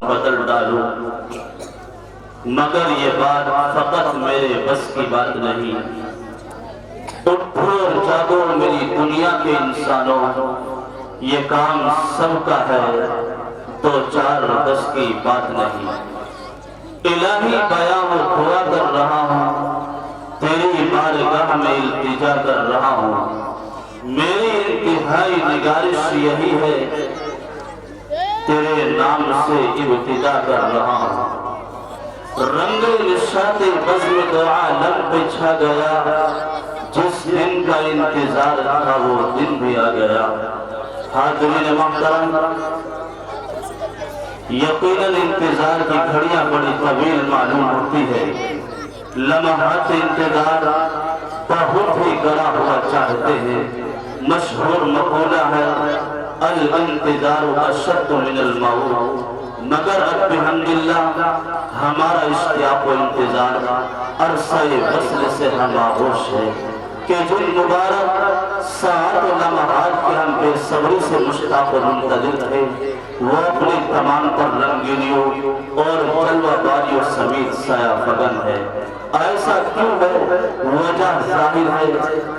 بدل ڈالوں، مگر یہ بات فقط میرے بس کی بات نہیں۔ اٹھو اور جاگو میری دنیا کے انسانوں، یہ کام سب کا ہے، دو چار دس کی بات نہیں۔ الہی بیاں و دعا کر رہا ہوں، تیری بارگاہ میں التجا کر رہا ہوں۔ میری انتہائی نگارش یہی ہے، تیرے نام سے ابتدا کر رہا ہوں۔ رنگ نشاط بزم دعا لب پہ چھا گیا، جس دن کا انتظار تھا وہ دن بھی آ گیا۔ حاضرین محترم، یقیناً انتظار کی گھڑیاں بڑی طویل معلوم ہوتی ہے، لمحات انتظار بہت ہی گڑا ہوا چاہتے ہیں۔ مشہور مقولہ ہے الانتظار اشد من الموت، مگر اب بحمداللہ ہمارا اشتیاق و انتظار عرصہ وصل سے ہم آغوش ہے کہ جن مبارک ساعت و لمحات کے ہم بے صبری سے مشتاق و منتظر تھے، وہ اپنی تمام تر رنگینیوں اور جلوہ باری و سمیت سایہ فگن ہے۔ ایسا کیوں ہے؟ وجہ ظاہر ہے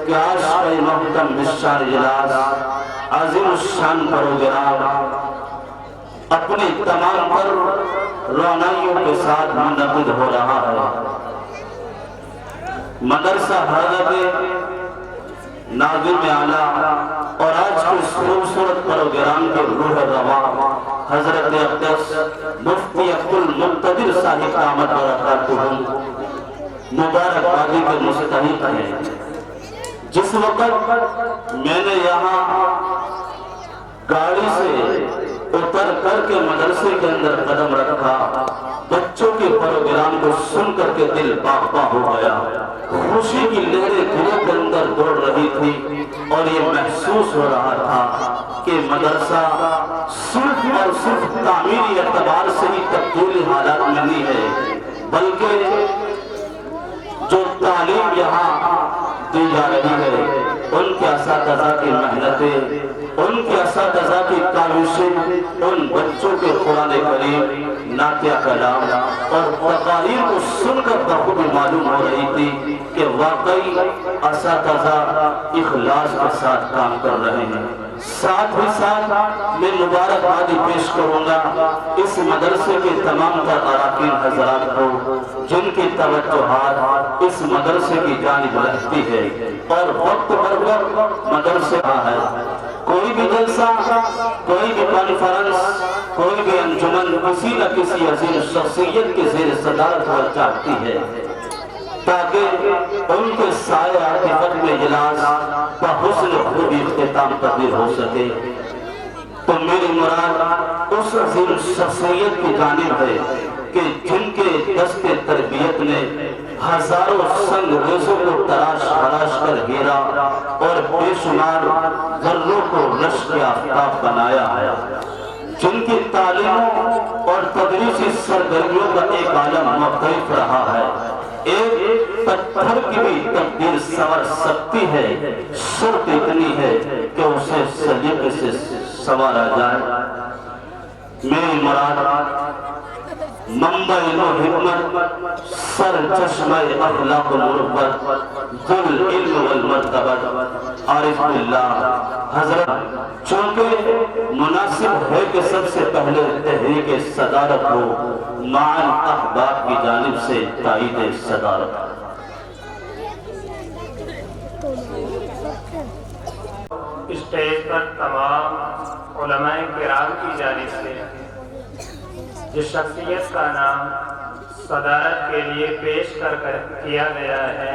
کہ عاشق محتم بشار اجلاس عظیم الشان پروگرام اپنی تمام تر رونائیوں کے ساتھ منعقد ہو رہا ہے۔ مدرسہ حضرت ناظم اعلیٰ اور آج کے اس خوبصورت پروگرام کے روح رواں حضرت اقدس مفتی عبدالمقتدر صاحب دامت برکاتہ مبارک بادی کے مستحق ہیں۔ جس وقت میں نے یہاں گاڑی سے اتر کر کے مدرسے کے اندر قدم رکھا، بچوں کے پروگرام کو سن کر کے دل باغ باغ ہو گیا۔ خوشی کی لہریں دلوں کے اندر دوڑ رہی تھی اور یہ محسوس ہو رہا تھا کہ مدرسہ صرف اور صرف تعمیری اعتبار سے ہی تبدیلی حالات میں نہیں ہے، بلکہ جو تعلیم یہاں دی جا رہی ہے، ان کے اساتذہ کی محنتیں، ان کے اساتذہ کی کاوشیں، ان بچوں کے قرآن کریم، نعتیہ کلام اور تقاریر کو سن کر بخوبی معلوم ہو رہی تھی کہ واقعی اساتذہ اخلاص کے ساتھ کام کر رہے ہیں۔ ساتھ ہی ساتھ میں مبارکبادی پیش کروں گا اس مدرسے کے تمام تر اراکین حضرات کو، جن کی توجہات اس مدرسے کی جانب رہتی ہے اور وقت بر وقت مدرسے کا ہے۔ کوئی بھی جلسہ، کوئی بھی کانفرنس، کوئی بھی انجمن کسی نہ کسی عظیم شخصیت کے زیر صدارت ہوا چاہتی ہے تاکہ ان کے سائے عاطفت میں اجلاس بحسن خوبی اختتام تبدیل ہو سکے۔ تو میری مراد اس عظیم شخصیت کی جانب ہے کہ جن کے دست تربیت نے ہزاروں سنگ ریزوں کو تراش خراش کر گھیرا اور بے شمار ذروں کو رشک آفتاب بنایا ہے، جن کی تعلیموں اور تدریسی سرگرمیوں کا ایک عالم مختلف رہا ہے۔ ایک پتھر کی بھی تقدیر سنور سکتی ہے، شرط اتنی ہے کہ اسے سلیقے سے سنوارا جائے۔ میری مراد منبع علم و حکمت، سر چشمہ اخلاق و مربت، ذل علم والمرتبت، عارف باللہ حضرت، چونکہ مناسب ہے کہ سب سے پہلے تحریک صدارت ہو، معاً احباب کی جانب سے تائید صدارت۔ اسٹیج پر تمام علماء کرام کی جانب سے جس شخصیت کا نام صدارت کے لیے پیش کیا گیا ہے،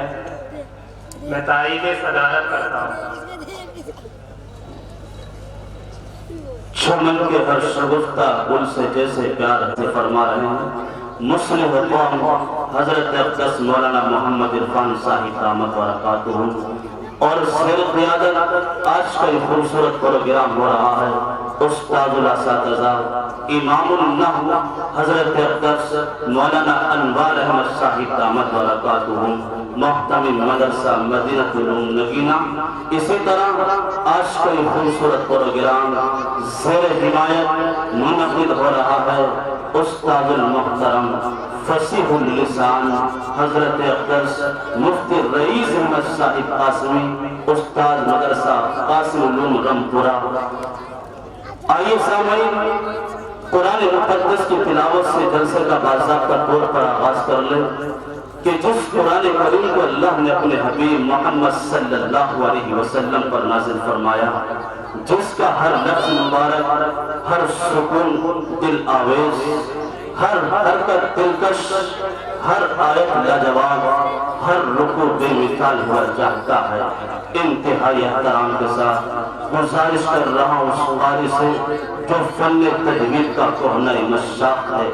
میں تائید صدارت کرتا ہوں۔ چمن کے ہر شگفتہ گل سے جیسے پیار فرما رہے ہیں مصلح قوم حضرت اقدس مولانا محمد عرفان صاحب دامت برکاتہ، اور سیر قیادت آج کا یہ خوبصورت پروگرام ہو رہا ہے استاد الاساتذہ امام النحو حضرت اقدس مولانا انوار احمد صاحب دامت برکاتہ، محتمی مدرسہ مدینہ علوم نگینہ۔ اسی طرح آج کئی خوبصورت پروگرام زیر حمایت منعقد ہو رہا ہے۔ استاد المحترم فصیح اللسان حضرت اقدس مفتی رئیس احمد صاحب قاسمی، استاد مدرسہ قاسم علوم رمپورہ۔ آئیے سامعین، قرآن مقدس کی تلاوت سے جلسے کا باضابطہ طور پر آغاز کر لیں کہ جس قرآن کریم کو اللہ نے اپنے حبیب محمد صلی اللہ علیہ وسلم پر نازل فرمایا، جس کا ہر لفظ مبارک، ہر سکون دل آویز، ہر حرکت دلکش، ہر آیت لاجواب، ہر رکوع بے مثال ہوا چاہتا ہے۔ انتہائی احترام کے ساتھ گزارش کر رہا ہوں اس قاری سے جو فن تجوید کا کہنہ مشاق ہے،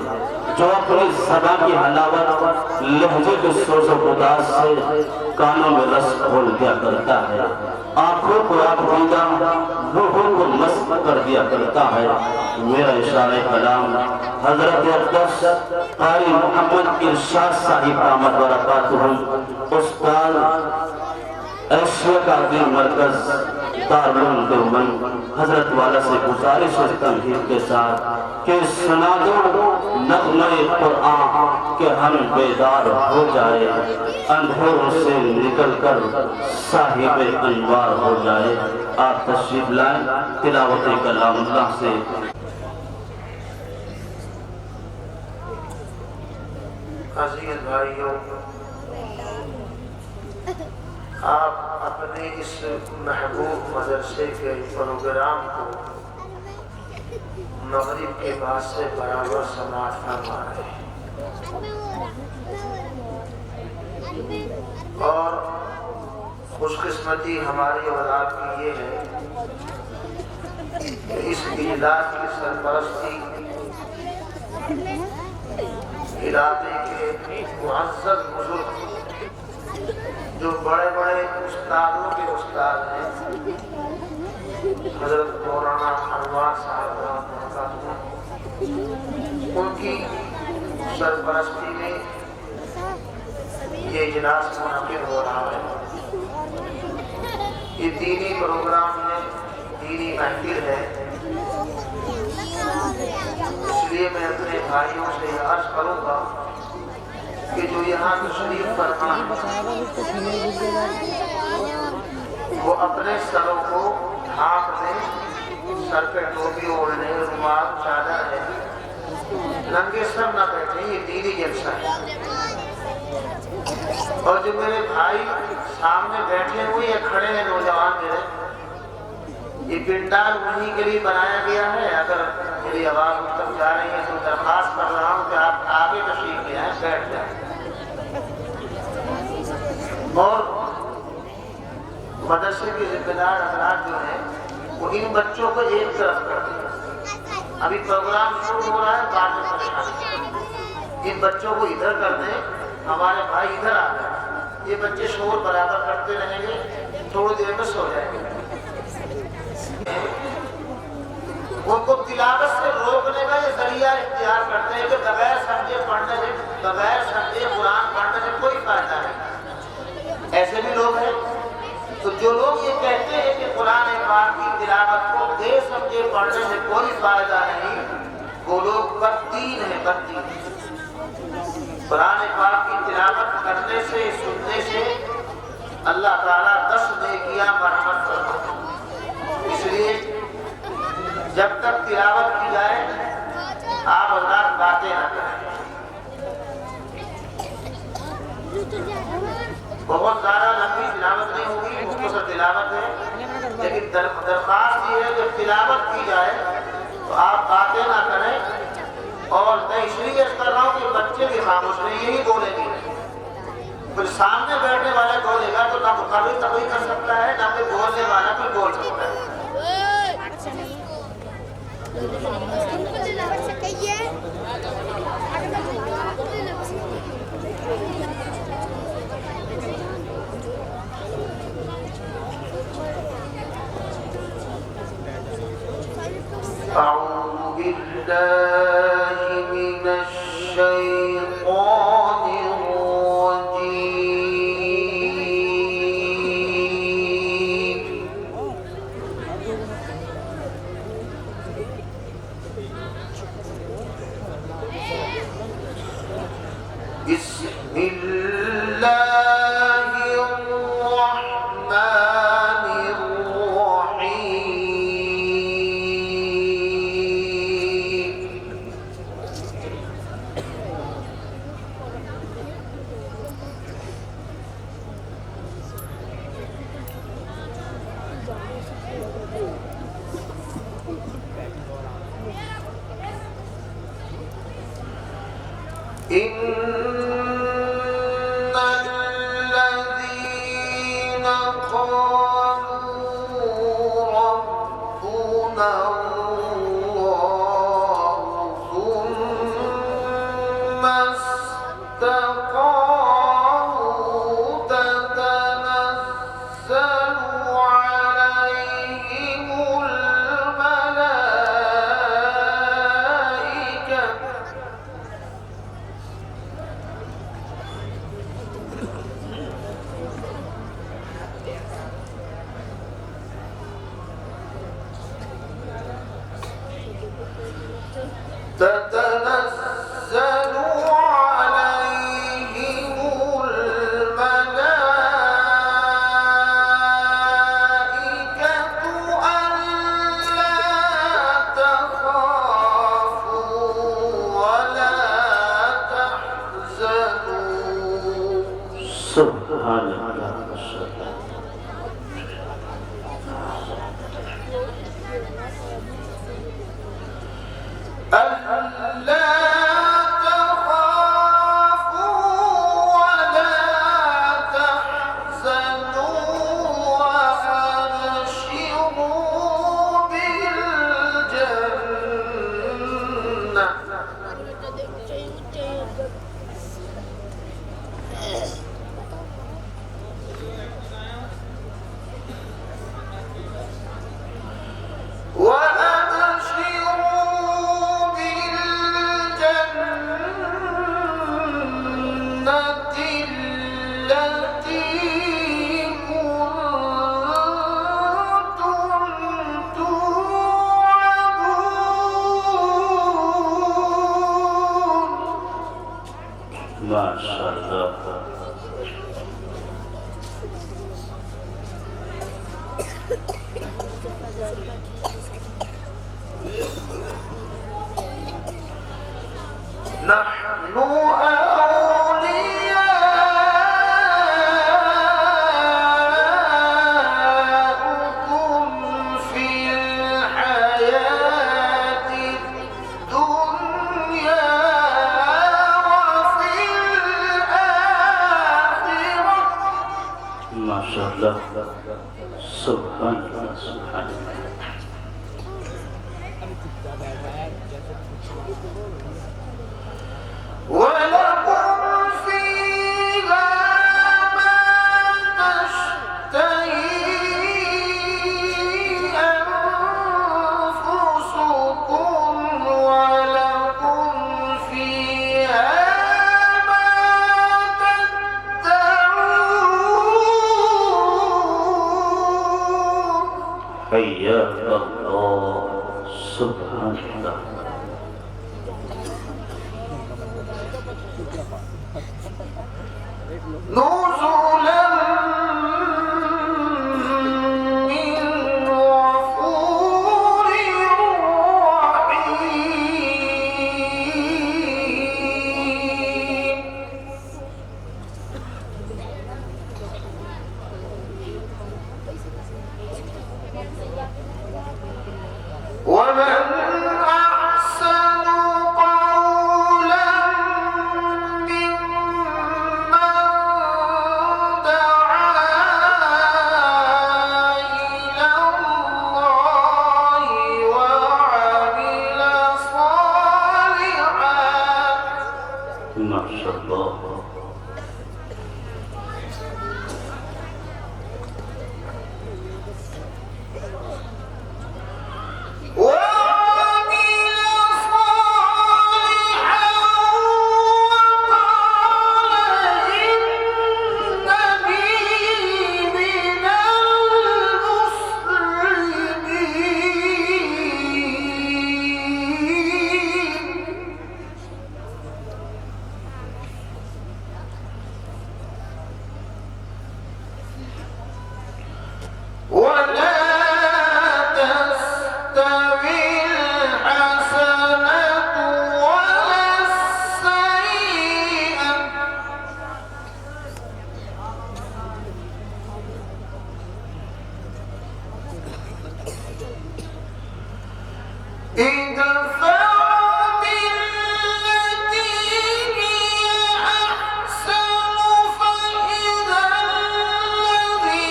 جو اپنی زبان کی حلاوت لہجے کے سوز و گداز سے کانوں میں رس کھول دیا کرتا ہے، آنکھوں کو آپ دیدہ، روحوں کو مست کر دیا کرتا ہے۔ میرا اشارہ کلام حضرت اقدس قاری محمد ارشاد صاحب دامت برکاتہ، استاد ایشیا کا عظیم مرکز دارالعلوم دیوبند، حضرت والا سے گزارش ہے تمہید کے ساتھ کہ سنا دو نغمہ قرآن کہ ہم بیدار ہو جائے، اندھیروں سے نکل کر صاحب انوار ہو جائے۔ آپ تشریف لائیں، تلاوت کلام اللہ سے۔ عزیز بھائیوں، آپ اپنے اس محبوب مدرسے کے پروگرام کو مغرب کے بعد سے برابر سماعت فرما رہے ہیں، اور خوش قسمتی ہماری اور آپ کی یہ ہے کہ اس اجلاس کی سرپرستی علاقے کے معزز بزرگ جو بڑے بڑے استادوں کے استاد ہیں، حضرت مولانا انوار صاحب، ان کی سرپرستی میں یہ اجلاس منعقد ہو رہا ہے۔ یہ دینی پروگرام ہے، دینی محفل ہے، اس لیے میں اپنے بھائیوں سے یہ عرض کروں گا کہ جو یہاں تشریف فرما ہے وہ اپنے سروں کو ڈھانپ دیں، سر پہ ٹوپی اوڑھ لیں، رومال چادر ہے، ننگے سر نہ بیٹھیں، یہ دینی جلسہ ہے۔ اور جو میرے بھائی سامنے بیٹھے ہوئے یا کھڑے ہیں نوجوان میرے، یہ پنڈال انہی کے لیے بنایا گیا ہے۔ اگر میری آواز ان تک جا رہی ہے تو درخواست کر رہا ہوں کہ آپ آگے تشریف لے آئیں، بیٹھ جائیں، اور مدرسے کے ذمہ دار حضرات جو ہیں وہ ان بچوں کو ایک طرف کر دیں۔ ابھی پروگرام شروع ہو رہا ہے، بعد میں پریشانی، ان بچوں کو ادھر کر دیں، ہمارے بھائی ادھر آ گئے، یہ بچے شور برابر کرتے رہیں گے، تھوڑی دیر میں سو جائیں گے۔ ان کو تلاوت سے روکنے کا یہ ذریعہ اختیار کرتے ہیں کہ بغیر سمجھے پڑھنے سے، بغیر سمجھے قرآن پڑھنے سے کوئی فائدہ نہیں۔ ایسے بھی لوگ ہیں، تو جو لوگ یہ کہتے ہیں کہ قرآن پاک کی تلاوت کو بے سمجھے پڑھنے سے کوئی فائدہ نہیں، وہ لوگ بددین ہیں، بددین۔ قرآن پاک کی تلاوت کرنے سے، سننے سے اللہ تعالیٰ 10 نیکیاں مرحمت فرماتا ہے۔ اس لیے جب تک تلاوت کی جائے آپ حضرات باتیں نہ کریں۔ بہت زیادہ لمبی تلاوت نہیں ہوگی، مختصر تلاوت ہے، لیکن درخواست یہ ہے کہ تلاوت کی جائے تو آپ باتیں نہ کریں۔ اور میں اس لیے کر رہا ہوں کہ بچے بھی خاموش نہیں، یہی بولیں گے، پھر سامنے بیٹھنے والا بولے گا تو نہ مقابل تقریر کر سکتا ہے، نہ پھر بولنے والا پھر بول سکتا ہے۔ أعوذ بالله من الشيطان الرجيم ومن تستوي الحسنة ولا السيئة ادفع بالتي هي أحسن فإذا الذي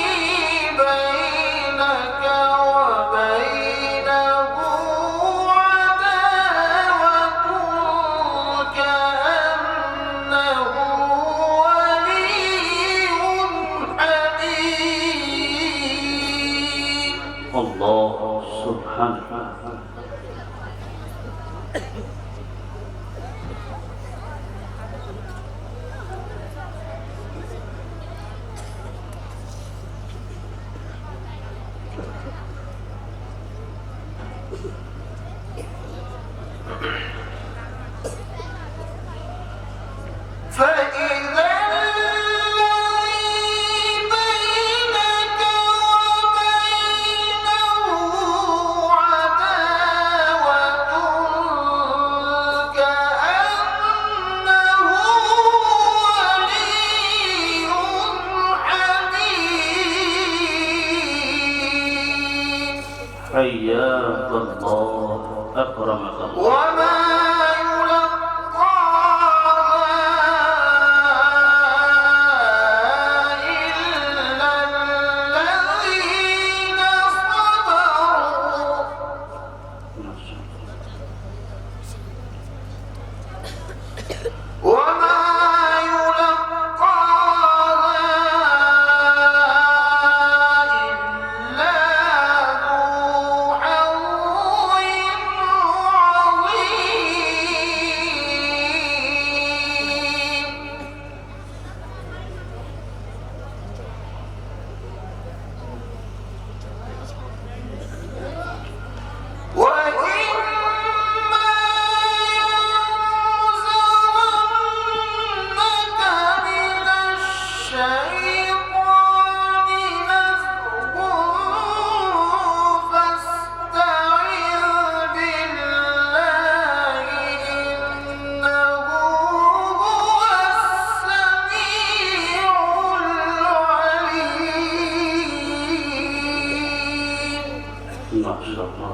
بينك وبينه عداوة كأنه ولي حميم. الله سبحانه. فإذا الذي بينك وبينه عداوة كأنه ولي حميم. حياك الله أكرمك الله. وما يلقاها إلا الذين صبروا وما يلقاها إلا ذو حظ عظيم. وإما ينزغنك من الشيطان نزغ فاستعذ بالله إنه هو السميع العليم. ما شاء الله.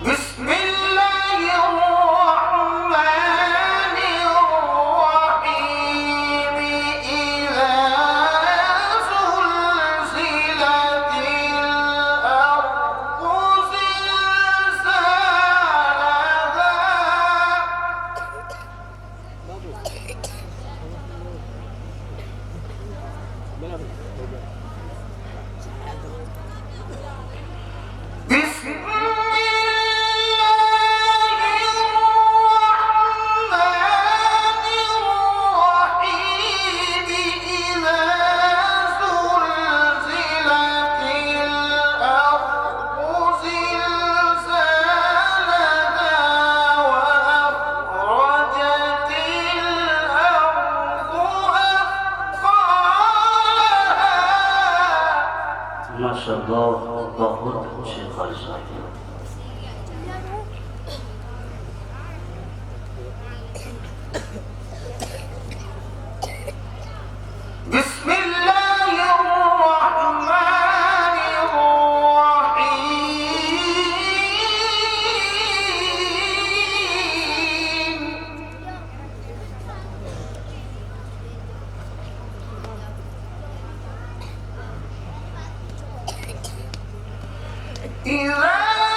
بسم الله الرحمن الرحيم. إذا زلزلت الأرض زلزالها بسم माशाअल्लाह बहुत अच्छे खालसा بسم الله الرحمن الرحيم. إذا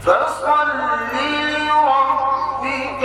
فصل لربك